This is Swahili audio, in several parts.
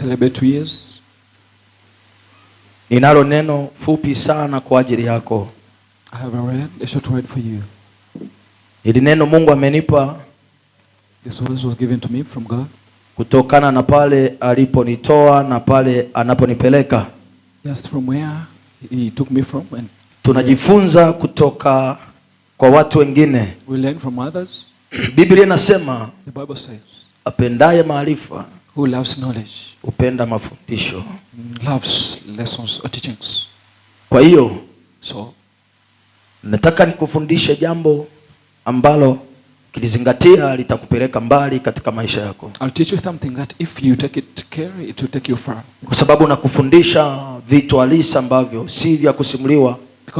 celebrate 2 years. Ninalo neno fupi sana kwa ajili yako. I have a short word for you. Hili neno Mungu amenipa. This word was given to me from God. Kutokana na pale aliponitoa na pale anaponipeleka. Just from where he took me from and tunajifunza kutoka kwa watu wengine. We learn from others. Biblia inasema, the Bible says, apendaye maarifa, who loves knowledge, upenda mafundisho, loves lessons or teachings. Kwa hiyo, so nataka nikufundishe jambo ambalo kilizingatia litakupeleka mbali katika maisha yako. I'll teach you something that if you take it care, it will take you far. Kwa sababu nakufundisha vitu halisi ambavyo si vya kusimuliwa,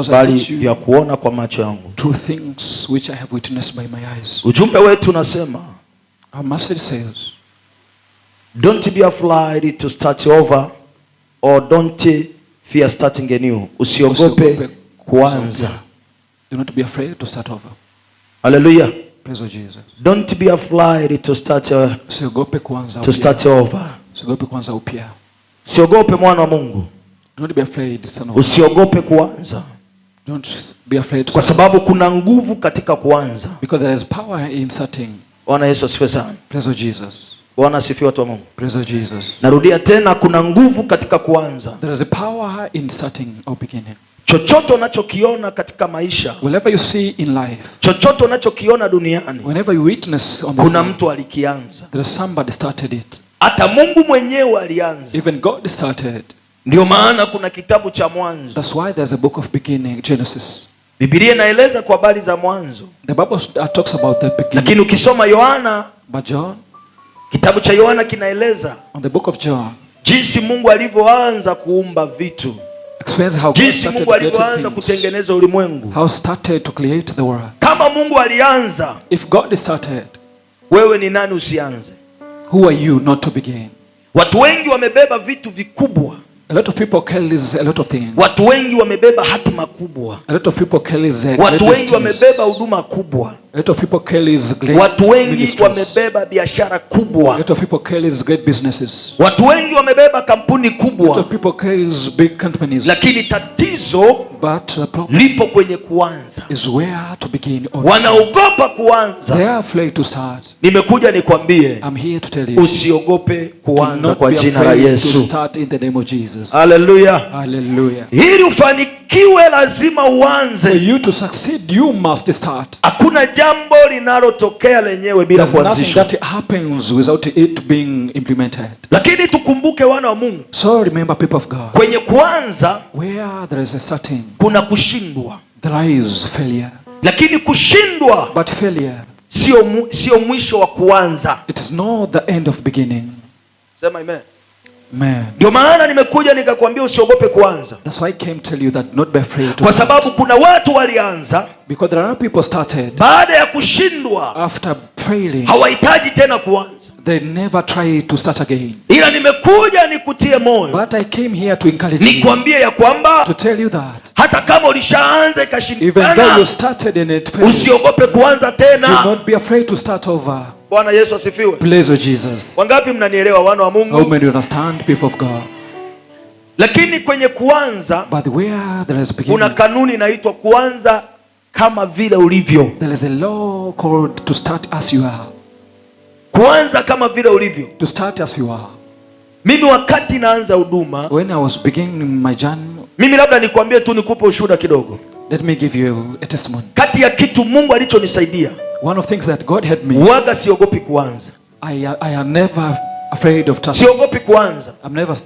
bali vya kuona kwa macho yangu. True things which I have witnessed by my eyes. Ujumbe wetu unasema, our message says, don't be afraid to start over, or don't fear starting anew. Usiogope kuanza. Do not be afraid to start over. Hallelujah. Praise Jesus. Don't be afraid to start over. Usiogope kuanza upya. Usiogope mwana wa Mungu. Don't be afraid, son of God. Usiogope kuanza. Don't be afraid to kwa sababu kuna nguvu katika kuanza. Because there is power in starting. Bwana Yesu asifiwe sana. Praise Jesus. Bwana asifiwe watu wa Mungu. Praise Jesus. Narudia tena, kuna nguvu katika kuanza. There is a power in starting or beginning. Chochote unachokiona katika maisha, whatever you see in life, chochote unachokiona duniani, whenever you witness on kuna mtu alikianza. There is somebody started it. Hata Mungu mwenyewe alianza. Even God started. Ndio maana kuna kitabu cha Mwanzo. That's why there's a book of beginning, Genesis. Biblia inaeleza kwa habari za mwanzo. The Bible talks about the beginning. Lakini ukisoma Yohana, but John, kitabu cha Yohana kinaeleza on the book of John, jinsi Mungu alivyoanza kuumba vitu. Explains how jinsi Mungu alivyoanza kutengeneza ulimwengu. How started to create the world. Kama Mungu alianza, if God started, wewe ni nani usianze? Who are you not to begin? Watu wengi wamebeba vitu vikubwa. A lot of people carries a lot of things. Watu wengi wamebeba hatima kubwa. A lot of people carries watu wengi wamebeba huduma kubwa. A lot of people carries great watu wengi wamebeba biashara kubwa. A lot of people carries great businesses. Watu wengi wamebeba kampuni kubwa. A lot of people carries big companies. Lakini tatizo lipo kwenye kuanza. Is where to begin. Wanaogopa kuanza. They are afraid to start. Nimekuja nikwambie, I'm here to tell you, usiogope kuanza kwa jina la Yesu. To start in the name of Jesus. Hallelujah. Hallelujah. Ili ufanikiwe lazima uanze. For you to succeed, you must start. Hakuna jambo linalotokea lenyewe bila kuanzishwa. Nothing that happens without it being implemented. Lakini tukumbuke wana wa Mungu. So remember, people of God. Kwenye kuanza, where there is a starting, kuna kushindwa. There is failure. Lakini kushindwa, but failure, sio mwisho wa kuanza. It is not the end of beginning. Sema amen. Man. Ndio maana nimekuja nikakwambia usiogope kuanza. That's why I came to tell you that not be afraid to. Kwa sababu kuna watu walianza. Because there are people started. Baada ya kushindwa, after failing, hawahitaji tena kuanza. They never try to start again. Ila nimekuja nikutie moyo. But I came here to encourage you. Nikwambie ya kwamba, to tell you that, hata kama ulishaanza ikashindikana, even though you started in it, usiogope kuanza tena. Do not be afraid to start over. Bwana Yesu asifiwe. Praise Jesus. Wangapi mnanielewa wana wa Mungu? How many understand, people of God? Lakini kwenye kuanza, but where there is beginning, kuna kanuni inaitwa kuanza kama vile ulivyo. There is a law called to start as you are. Kuanza kama vile ulivyo. To start as you are. Mimi wakati naanza huduma, when I was beginning my journey, mimi labda nikwambie tu, nikupe ushuhuda kidogo. Let me give you a testimony. Kati ya kitu Mungu alichonisaidia, one of things that God had me, waga siogopi kuanza. I am never afraid of starting. Siogopi kuanza. I'm never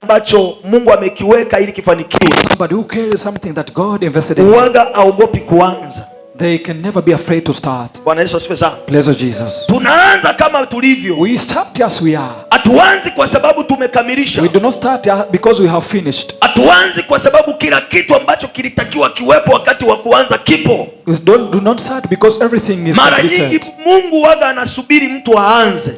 ambacho Mungu amekiweka ili kifanikiwe. Somebody who carries something that God invested in. Waga aogopi kuanza. They can never be afraid to start. Bwana Yesu asifiwe sana. Praise Jesus. Tunaanza kama tulivyo. We start as we are. Hatuanzi kwa sababu tumekamilisha. We do not start because we have finished. Hatuanzi kwa sababu kila kitu ambacho kilitakiwa kiwepo wakati wa kuanza kipo. We do not start because everything is completed. Mara nyingi Mungu waga anasubiri mtu aanze.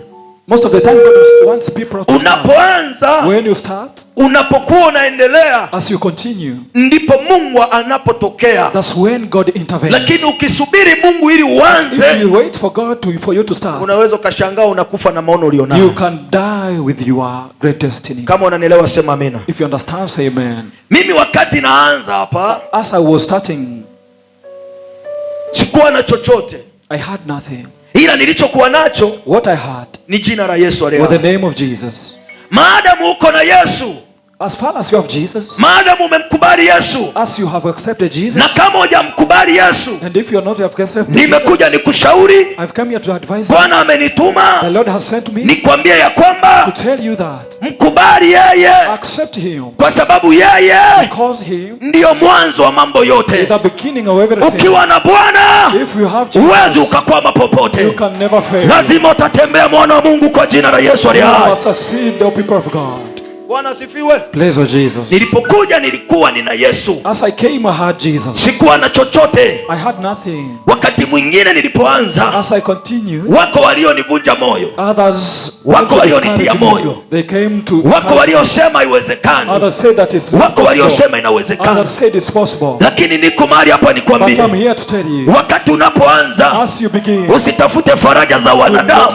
Most of the time God wants people to unapoanza, when you start, unapokuwa unaendelea, as you continue, ndipo Mungu anapotokea. That's when God intervenes. Lakini ukisubiri Mungu ili uanze, if you wait for God for you to start, unaweza ukashangaa unakufa na maono ulionayo. You can die with your great destiny. Kama unanielewa sema amina. If you understand, say amen. Mimi wakati naanza hapa, as I was starting, sikuwa na chochote. I had nothing. Ila nilichokuwa nacho, what I had, ni jina la Yesu aliye. with the name of Jesus. Maadamu uko na Yesu, as far as you have Jesus, maadamu umemkubali Yesu, as you have accepted Jesus, na kama hujamkubali Yesu, and if you are not accepted, nimekuja nikushauri, I've come here to advise you. Bwana amenituma, the Lord has sent me, nikwambie ya kwamba, to tell you that, mkubali yeye, accept him, kwa sababu yeye, because him, ndio mwanzo wa mambo yote. the beginning of everything. Ukiwa na Bwana, if you have Jesus, huwezi ukakwama popote. you can never fail. Lazima utatembea mwana wa Mungu kwa jina la Yesu aliye hai. You must succeed, the people of God. Bwana asifiwe. Praise Jesus. Nilipokuja nilikuwa nina Yesu. As I came, I had Jesus. Sikuwa na chochote. I had nothing. Wakati mwingine nilipoanza, as I continued, wako walionivunja moyo, others wako walionitia moyo, they came to, wako waliosema haiwezekani, others said that it's wako waliosema inawezekana, others said it's possible. Lakini niko mahali hapa nikwambie, but I'm here to tell you, wakati unapoanza, as you begin, usitafute faraja za wanadamu,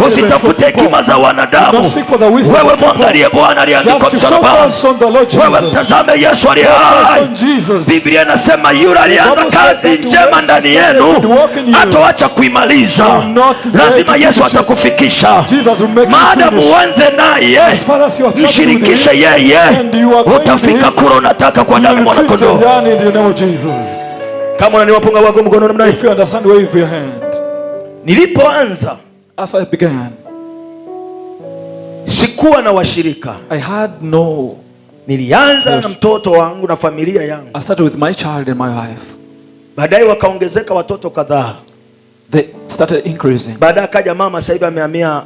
usitafute hekima za wanadamu. Wewe mwangalie Bwana aliyeandikwa msalabani, wewe mtazame Yesu aliye hai. Biblia inasema yule alianza kazi njema ndani yenu hatawacha kuimaliza. Lazima Yesu atakufikisha. Maadamu uanze naye, mshirikishe yeye, utafika kule unataka kwa damu ya mwanakondoo. Kama unaniwapunga wako mkono namna hii. Nilipoanza, as I began, sikuwa na washirika. I had no. Nilianza na mtoto wangu na familia yangu. I started with my child and my wife. Baadaye wakaongezeka watoto kadhaa. They started increasing. Baadaye akaja mama, sasa hivi amehamia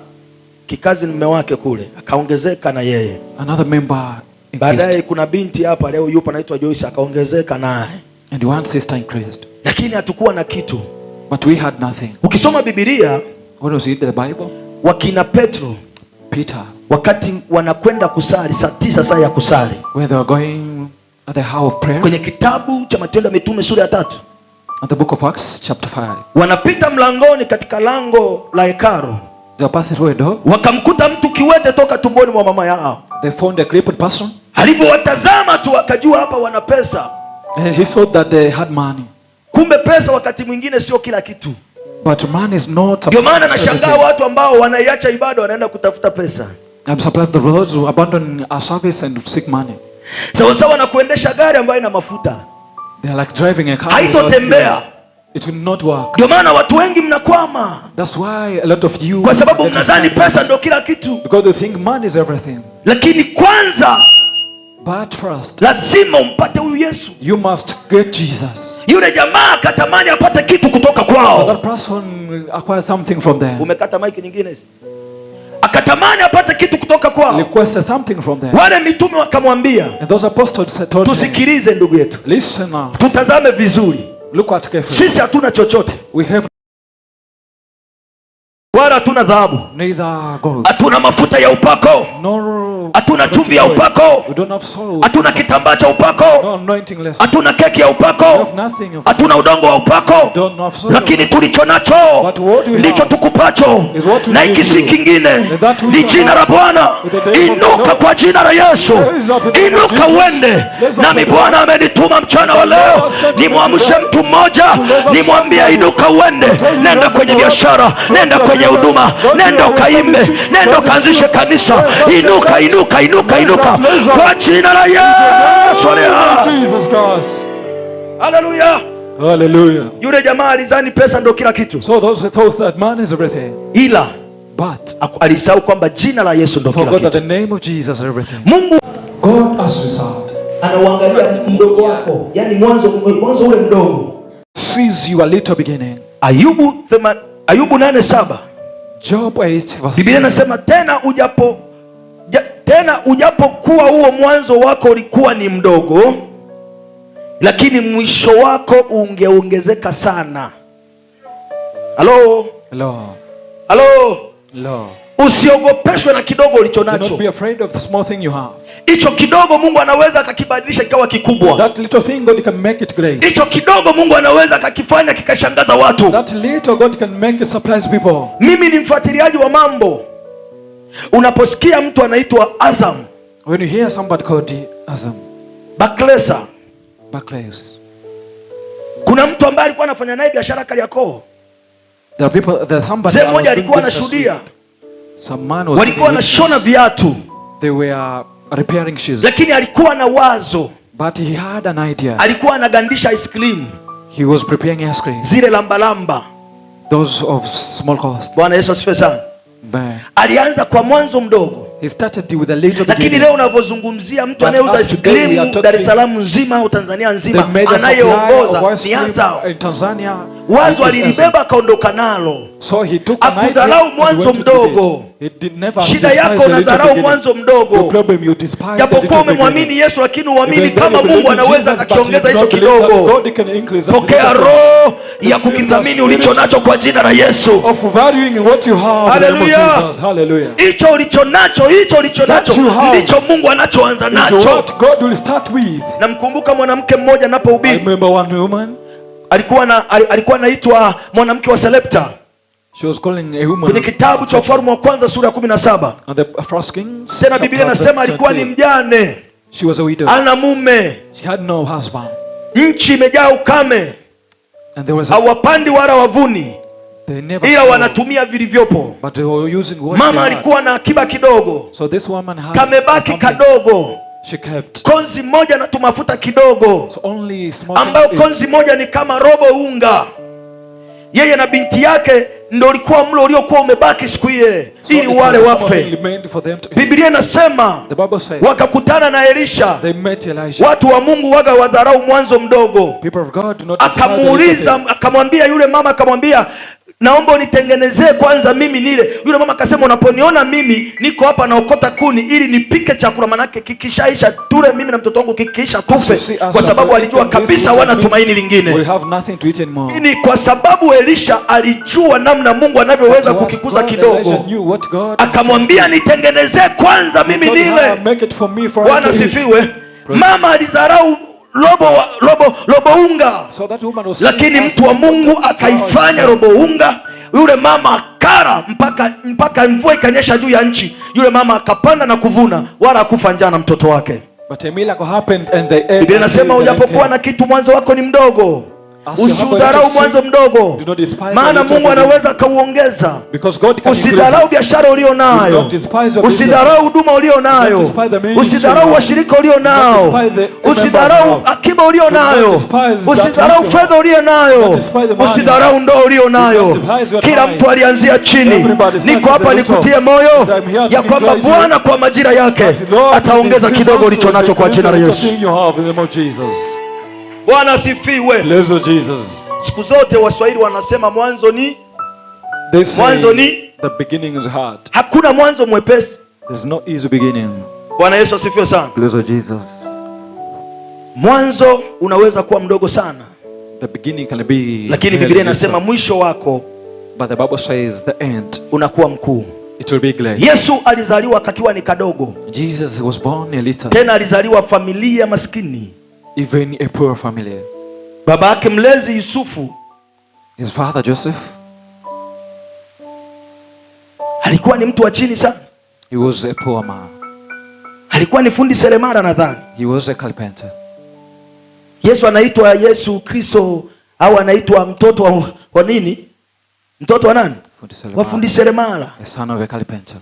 kikazi mume wake kule, akaongezeka na yeye. Another member increased. Baadaye kuna binti hapa leo yupo anaitwa Joyce, akaongezeka naye. And one sister increased. Lakini hatukuwa na kitu. But we had nothing. Ukisoma Biblia, when you read the Bible, wakina Petro, Peter, wakati wanakwenda kusali saa 9 saa ya kusali, when they were going at the hour of prayer, kwenye kitabu cha Matendo ya Mitume sura ya 3, at the book of Acts chapter 5, wanapita mlangoni katika lango la hekalu, they passed through a door, wakamkuta mtu kiwete toka tumboni mwa mama yao. They found a crippled person. Alivyowatazama tu akajua hapa wana pesa. And he saw that they had money. Kumbe pesa wakati mwingine sio kila kitu. But money is not. Ndio maana nashangaa watu ambao wanaiacha ibada wanaenda kutafuta pesa. I'm surprised the brothers who abandon our service and seek money. Sawa na kuendesha gari ambayo ina mafuta. They are like driving a car. Haitotembea. It will not work. Ndio maana watu wengi mnakwama. That's why a lot of you, kwa sababu mnadhani pesa ndio kila kitu. Because they think money is everything. Lakini kwanza, but first, lazima umpate huyu Yesu. You must get Jesus. Yule jamaa akatamani apate kitu kutoka kwao. That person acquire something from them. Umekata mic nyingine hizi. Akatamani apate kitu kutoka kwao. Requested something from them. Wale mitume wakamwambia, and those apostles told tusikilize ndugu yetu. Listen now. Tutazame vizuri. Look at carefully. Sisi hatuna chochote. We have wala hatuna dhahabu. Neither gold. Hatuna mafuta ya upako. No. Hatuna chumvi ya upako. We don't have salt. Hatuna kitambaa cha upako. No anointing less. Hatuna keki ya upako. Hatuna udongo wa upako. Lakini tulicho nacho ndicho tukupacho, na ikisi kingine ni jina la Bwana. Inuka kwa jina la Yesu. Inuka uende. Nami Bwana amenituma mchana wa leo nimwamshe mtu mmoja, nimwambie inuka uende. Nenda kwenye biashara, nenda kwenye huduma, nenda ukaimbe, nenda ukaanzishe kanisa. Inuka, inuka, inuka, inuka kwa jina la Yesu. Haleluya. Hallelujah. Yule jamaa alizani pesa ndio kila kitu. So those thought that money is everything. Ila but alisahau kwamba jina la Yesu ndio kila kitu. Forgot that the name of Jesus is everything. Mungu God as result anaangalia mdogo wako, yani mwanzo ule mdogo. Sees your little beginning. Ayubu 8:7. Job 8:7. Biblia inasema tena ujapokuwa huo mwanzo wako ulikuwa ni mdogo, lakini mwisho wako ungeongezeka sana. Halo? Hello. Halo? Hello. Usiogopeshwe na kidogo ulichonacho. Do not be afraid of the small thing you have. Hicho kidogo Mungu anaweza akakibadilisha kikawa kikubwa. That little thing God can make it great. Hicho kidogo Mungu anaweza akakifanya kikashangaza watu. That little God can make it surprise people. Mimi ni mfuatiliaji wa mambo. Unaposikia mtu anaitwa Azam, when you hear somebody called Azam, Baklesa, kuna mtu ambaye alikuwa anafanya naye biashara Kariakoo. Mzee mmoja alikuwa anashuhudia, walikuwa wanashona viatu, they were repairing shoes, lakini alikuwa na wazo, but he had an idea. Alikuwa anagandisha ice cream, he was preparing ice cream, zile lamba, those of small cost. Bwana Yesu asifiwe sana. Alianza kwa mwanzo mdogo. He started with a little, lakini leo unavyozungumzia mtu anayeuza ice cream Dar es Salaam nzima au Tanzania nzima, anayeongoza ni Azam. Wazo alilibeba akaondoka nalo. So he took akudharau mwanzo mdogo. Shida yako unadharau mwanzo mdogo. Japokuwa umemwamini Yesu, lakini uamini kama Mungu anaweza akakiongeza hicho kidogo. Pokea roho ya kukithamini ulichonacho kwa jina la Yesu. Haleluya. Hicho ulichonacho ndicho Mungu anachoanza nacho. Namkumbuka mwanamke mmoja anapohubiri. Alikuwa anaitwa mwanamke wa Sarepta. Kwenye kitabu cha Ufalme wa Kwanza sura ya 17. Tena Biblia inasema alikuwa ni mjane. Ana mume. Nchi imejaa ukame. Hawapandi wala wavuni, ila wanatumia vilivyopo. Mama alikuwa na akiba kidogo, kamebaki kadogo. Konzi moja na tumafuta kidogo, ambayo konzi moja ni kama robo unga. Yeye na binti yake ndio ulikuwa mlo uliokuwa umebaki siku ile, ili wale wafe. Biblia inasema wakakutana na Elisha. Watu wa Mungu waga wadharau mwanzo mdogo. Akamuuliza, akamwambia yule mama, akamwambia naomba unitengenezee kwanza mimi nile. Yule mama akasema unaponiona mimi niko hapa naokota kuni ili nipike chakula, manake kikishaisha tule mimi na mtoto wangu, kikiisha tufe, kwa sababu alijua kabisa wana tumaini lingine. Ni kwa sababu Elisha alijua namna Mungu anavyoweza kukikuza kidogo. Akamwambia nitengenezee kwanza mimi nile. Bwana sifiwe. Mama alizarau robo unga, lakini mtu wa Mungu akaifanya robo unga. Yule mama akara mpaka mvua ikanyesha juu ya nchi. Yule mama akapanda na kuvuna, wala akufa njaa na mtoto wake. Biblia inasema ujapokuwa na kitu mwanzo wako ni mdogo, usiudharau mwanzo mdogo, maana Mungu anaweza kauongeza. Usidharau biashara ulio nayo, usidharau huduma ulio nayo, usidharau washirika ulio nao, usidharau akiba ulio nayo, usidharau fedha ulio nayo, usidharau ndoa ulio nayo. Kila mtu alianzia chini. Niko hapa nikutie moyo ya kwamba Bwana kwa majira yake ataongeza kidogo ulicho nacho kwa jina la Yesu. Bwana asifiwe. Siku zote Waswahili wanasema mwanzo ni the beginning is hard. Hakuna mwanzo mwepesi. There's no easy beginning. Bwana Yesu asifiwe sana. Mwanzo unaweza kuwa mdogo sana. The beginning can be, lakini Biblia inasema mwisho wako, but the Bible says the end, unakuwa mkuu. It will be great. Yesu alizaliwa akiwa ni kadogo. Jesus was born a little. Tena alizaliwa familia maskini. Even a poor family. Baba yake mlezi Yusufu, his father Joseph, alikuwa ni mtu wa chini sana. He was a poor man. Alikuwa ni fundi seremala nadhani. He was a carpenter. Yesu anaitwa Yesu Kristo au anaitwa mtoto wa nini? Mtoto wa nani? Wa fundi seremala. A son of a carpenter.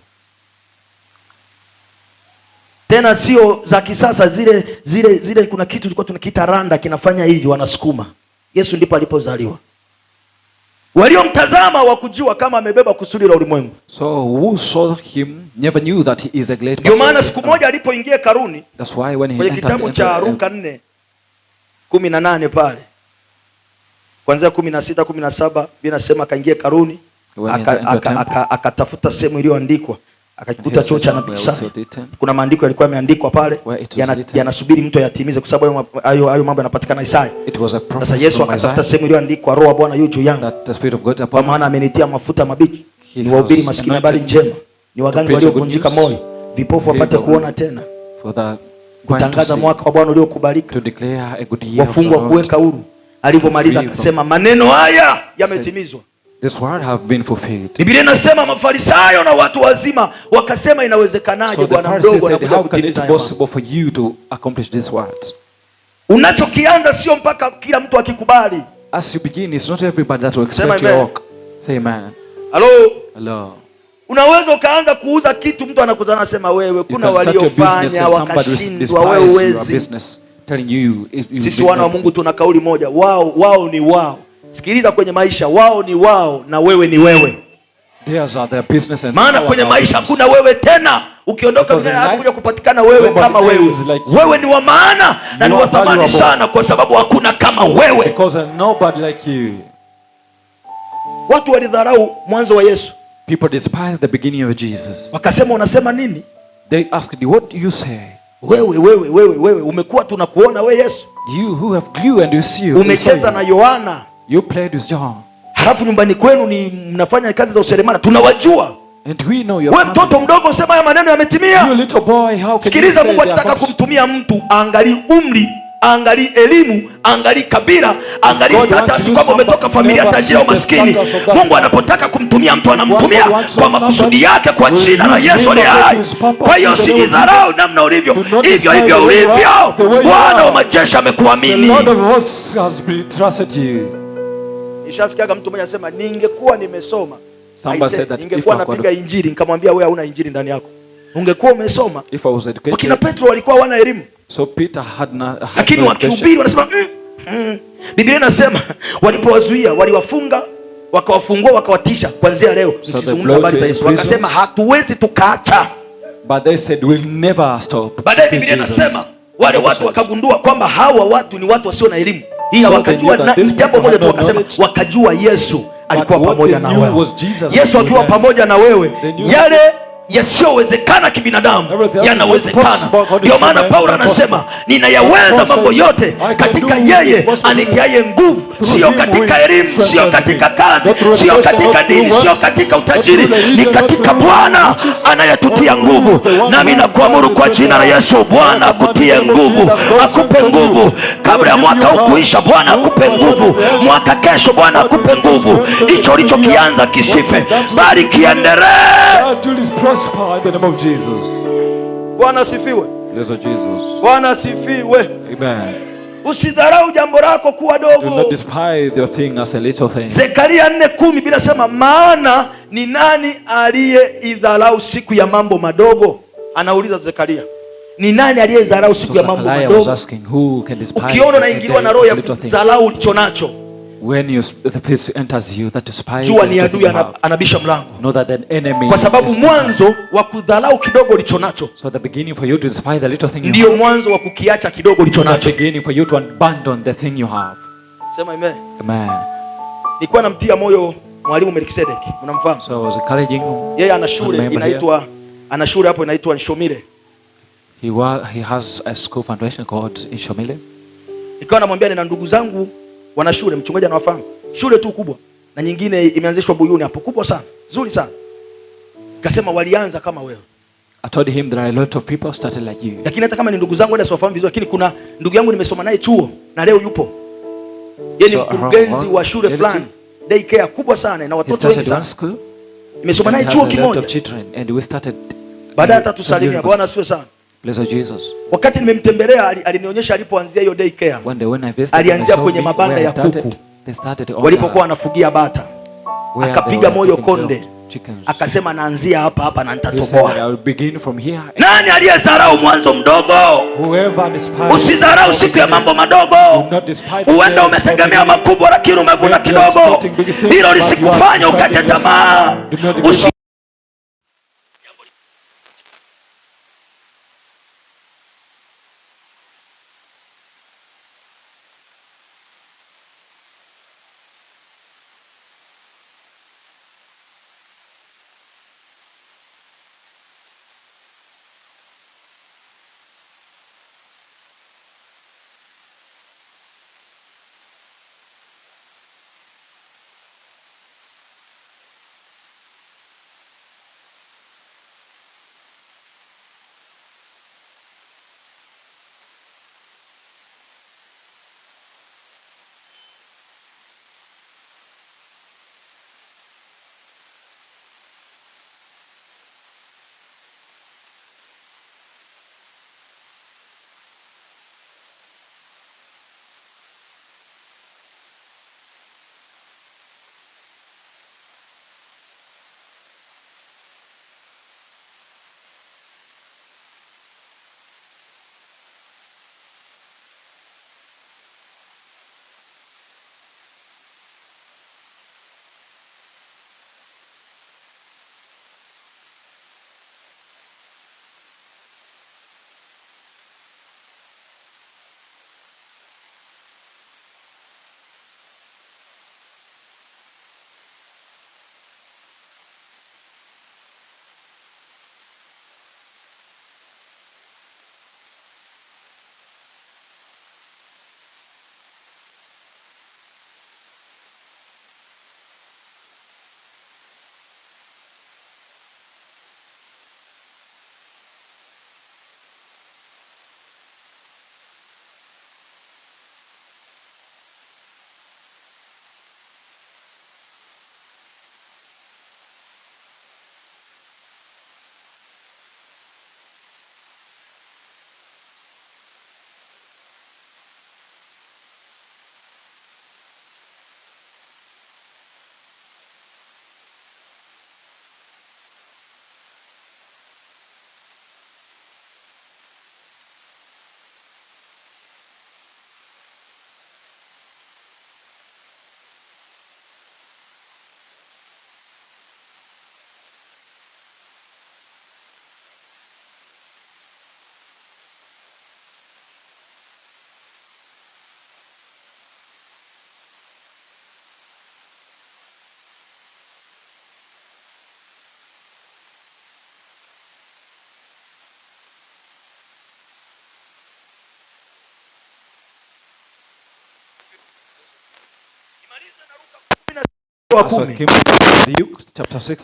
Tena sio za kisasa zile kuna kitu tulikuwa tunakiita randa kinafanya hivi wanasukuma. Yesu ndipo alipozaliwa. Waliomtazama wakujua kama amebeba kusudi la ulimwengu. So who saw him never knew that he is a great. Ndio maana siku moja alipoingia karuni. That's why when he entered kitabu cha Luka 4:18 pale. Kuanzia 16 17 binasema akaingia karuni, akatafuta sehemu iliyoandikwa. Akakuta chuo cha nabii Isaya. Kuna maandiko yalikuwa yameandikwa pale yanasubiri mtu ayatimize, kwa sababu hayo mambo yanapatikana Isaya. Sasa Yesu akatafuta sehemu iliyoandikwa Roho wa Bwana yu juu yangu, kwa maana amenitia mafuta mabichi niwahubiri maskini habari njema, ni waganga waliovunjika moyo, vipofu wapate kuona tena, kutangaza mwaka wa Bwana uliokubalika, wafungwa kuweka huru. Alipomaliza akasema maneno haya yametimizwa. This word have been fulfilled. Biblia inasema Mafarisayo na watu wazima wakasema, inawezekanaje bwana mdogo anakuja kutimiza haya? Possible for you to accomplish this word. Unachokianza sio mpaka kila mtu akikubali. As you begin, it's not everybody that will expect your work. Say amen. Hello. Unaweza ukaanza kuuza kitu, mtu anakutana anasema wewe, kuna waliofanya wakashindwa, wewe huwezi. Sisi wana wa Mungu tuna kauli moja, wao ni wao. Sikiliza, kwenye maisha wao ni wao na wewe ni wewe. Maana kwenye maisha hakuna wewe tena. Ukiondoka dunia hakuja kupatikana wewe kama wewe. Wewe ni wa maana na ni wa thamani sana, kwa sababu hakuna kama wewe. Watu walidharau mwanzo wa Yesu. People despised the beginning of Jesus. Wakasema, unasema nini? They asked, what do you say? Wewe umekuwa tunakuona wewe Yesu. You who have glue and you see. Umecheza na Yohana. You played with John. Halafu nyumbani kwenu ni mnafanya kazi za useremala, tunawajua. And we know your. Wewe mtoto mdogo usema haya maneno yametimia. You little boy, how can sikiliza, Mungu akitaka kumtumia mtu, angalie umri, angalie elimu, angalie kabila, angalie status, kwamba umetoka familia tajiri au maskini. Mungu anapotaka kumtumia mtu anamtumia kwa makusudi yake, kwa jina la Yesu aliye hai. Kwa hiyo usijidharau namna ulivyo, hivyo ulivyo. Bwana wa majeshi amekuamini. Nishasikia mtu mmoja anasema, ningekuwa nimesoma, ningekuwa napiga injili. Nikamwambia, wewe hauna injili ndani yako. Ungekuwa umesoma. Wakina Petro walikuwa wana elimu. So Peter had lakini wakihubiri wanasema Biblia inasema walipowazuia, waliwafunga, wakawafungua, wakawatisha, kuanzia leo msizungumze habari za Yesu. Wakasema hatuwezi tukaacha. But they said we'll never stop. Baadaye Biblia inasema wale watu wakagundua kwamba hawa watu ni watu wasio na elimu. Ila wakajua jambo moja tu, wakasema wakajua Yesu alikuwa pamoja na wewe. Yesu akiwa pamoja na wewe, yale yasiyowezekana kibinadamu yanawezekana. Ndio maana Paulo anasema ninayaweza mambo yote katika yeye anitiaye nguvu. Sio katika elimu, sio katika kazi, sio katika dini, sio katika utajiri, ni katika Bwana anayetutia nguvu. Nami nakuamuru kwa jina la Yesu, Bwana akutie nguvu, akupe nguvu kabla ya mwaka huu kuisha. Bwana akupe nguvu mwaka kesho, Bwana akupe nguvu. Hicho ulichokianza kisife, bali kiendelee. In the name of Jesus. Bwana asifiwe. Yes, Jesus. Bwana asifiwe. Amen. Usidharau jambo lako kuwa dogo. Do not despise your thing as a little thing. Zekaria 4:10 bila sema, maana ni nani aliyeidharau siku ya mambo madogo? Anauliza Zekaria, ni nani aliyedharau siku ya mambo madogo? Ukiona unaingiliwa na roho ya kudharau ulicho nacho, when the peace enters you, that despise, jua ni adui anabisha mlango. Know that the enemy, kwa sababu mwanzo wa kudharau kidogo ulicho nacho, so the beginning for you to despise the little thing, ndio mwanzo wa kukiacha kidogo ulicho nacho. The beginning for you to abandon the thing you have. Sema amen. Amen. Nilikuwa namtia moyo mwalimu Melkisedeki, unamfahamu? So I was encouraging him. Yeye ana shule inaitwa, ana shule hapo inaitwa Nshomile. He has a school foundation called Nshomile. Nikawa namwambia nina ndugu zangu wana shule, mchungaji anawafahamu. Shule tu kubwa na nyingine imeanzishwa Buyuni hapo, kubwa sana, nzuri sana. Nikasema walianza kama wewe. I told him there are a lot of people started like you. Lakini hata kama ni ndugu zangu wale siwafahamu vizuri, lakini kuna ndugu yangu nimesoma naye chuo na leo yupo. Yeye ni mkurugenzi wa shule fulani, daycare kubwa sana na watoto wengi sana. Nimesoma naye chuo kimoja. Baadaye atatusalimia. Bwana asifiwe sana. Bless Jesus. Wakati nimemtembelea alinionyesha alipoanzia hiyo daycare. Alianzia kwenye mabanda ya kuku. Walipokuwa wanafugia bata. Akapiga moyo konde. Akasema naanzia hapa na nitatoboa. Nani aliyedharau mwanzo mdogo? Usidharau siku ya mambo madogo. Uenda umetegemea makubwa lakini umevuna kidogo. Hilo lisikufanya ukate tamaa.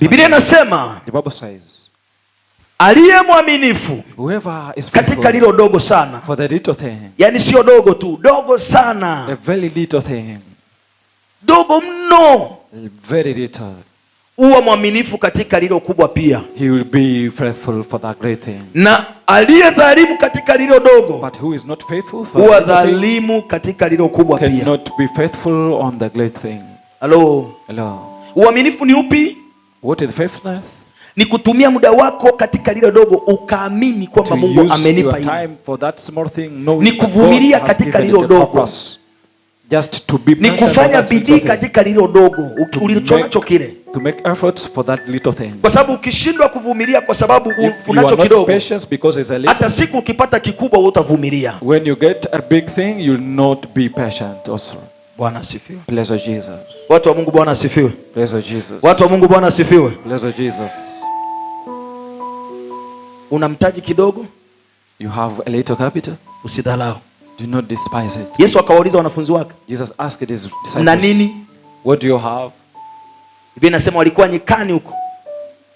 Biblia inasema aliye mwaminifu katika lilo dogo sana, yani sio dogo tu, dogo sana, a very little thing, dogo mno, very little, uwa mwaminifu katika lilo kubwa pia. He will be faithful for that great thing. Na aliye dhalimu katika lilo dogo, but who is not faithful for uwa dhalimu katika lilo kubwa pia. Cannot be faithful on the great thing. Hello. Uaminifu ni upi? What is faithfulness? Ni kutumia muda wako katika lile dogo ukaamini kwamba Mungu amenipa hili. Ni kuvumilia katika lile dogo. Just to be, ni kufanya bidii katika lile dogo ulichonacho kile. To make efforts for that little thing. Kwa sababu ukishindwa kuvumilia kwa sababu unacho kidogo, hata siku ukipata kikubwa utavumilia. When you get a big thing, you'll not be patient also. Bwana asifiwe. Bless Jesus. Watu wa Mungu, Bwana asifiwe. Bless Jesus. Watu wa Mungu, Bwana asifiwe. Bless Jesus. Una mtaji kidogo? You have a little capital? Usidhalau. Do not despise it. Yesu akawauliza wanafunzi wake. Jesus asked his disciples. Na nini? What do you have? Biblia inasema walikuwa nyikani huko.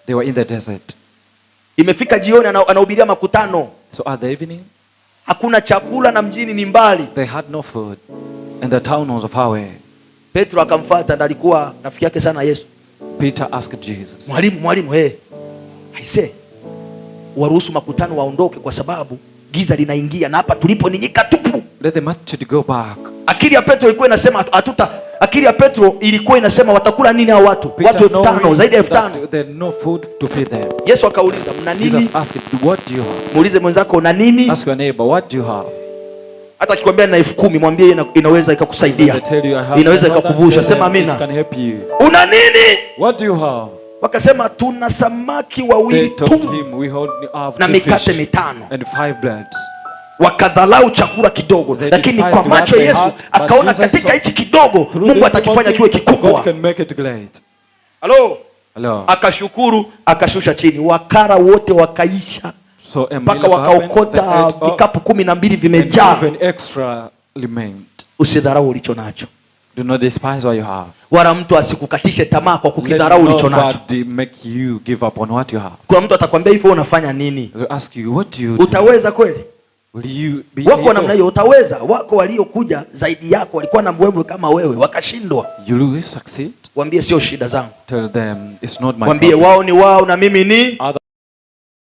They were in the desert. Imefika jioni, anahubiria makutano. So at the evening, hakuna chakula na mjini ni mbali. They had no food and the town was far away. Petro akamfuata, alikuwa rafiki yake sana Yesu. Peter asked Jesus. Mwalimu, aise, waruhusu makutano waondoke kwa sababu giza linaingia na hapa tulipo ni nyika tupu. Let the multitude go back. Akili ya Petro ilikuwa inasema akili ya Petro ilikuwa inasema watakula nini hao watu? Watu 5,000, zaidi ya 5,000. There no food to feed them. Yesu akauliza, mna nini? Jesus asked, what do you have? Muulize mwenzako, una nini? Ask your neighbor, what do you have? Hata akikwambia na 10,000, mwambie inaweza ikakusaidia. Inaweza ikakuvusha. Sema amina. Una nini? What do you have? Wakasema tuna samaki wawili tu na mikate 5 and 5 breads. Wakadhalau chakula kidogo, lakini kwa macho Yesu akaona katika hichi kidogo Mungu atakifanya kiwe kikubwa. Hello. Akashukuru, akashusha chini, wakara wote wakaisha. So mpaka wakaokota vikapu 12 vimejaa. Usidharau ulicho nacho. Do not despise what you have. Wala mtu asikukatishe tamaa kwa kukidharau ulicho nacho. Make you give up on what you have. Kuna mtu atakwambia hivyo unafanya nini? They ask you, what do you do? Utaweza kweli? Will you be wako namna hiyo? Utaweza? Wako waliokuja zaidi yako walikuwa na mbwembwe kama wewe wakashindwa. You will succeed. Waambie sio shida zangu. Tell them it's not my problem. Waambie wao ni wao na mimi ni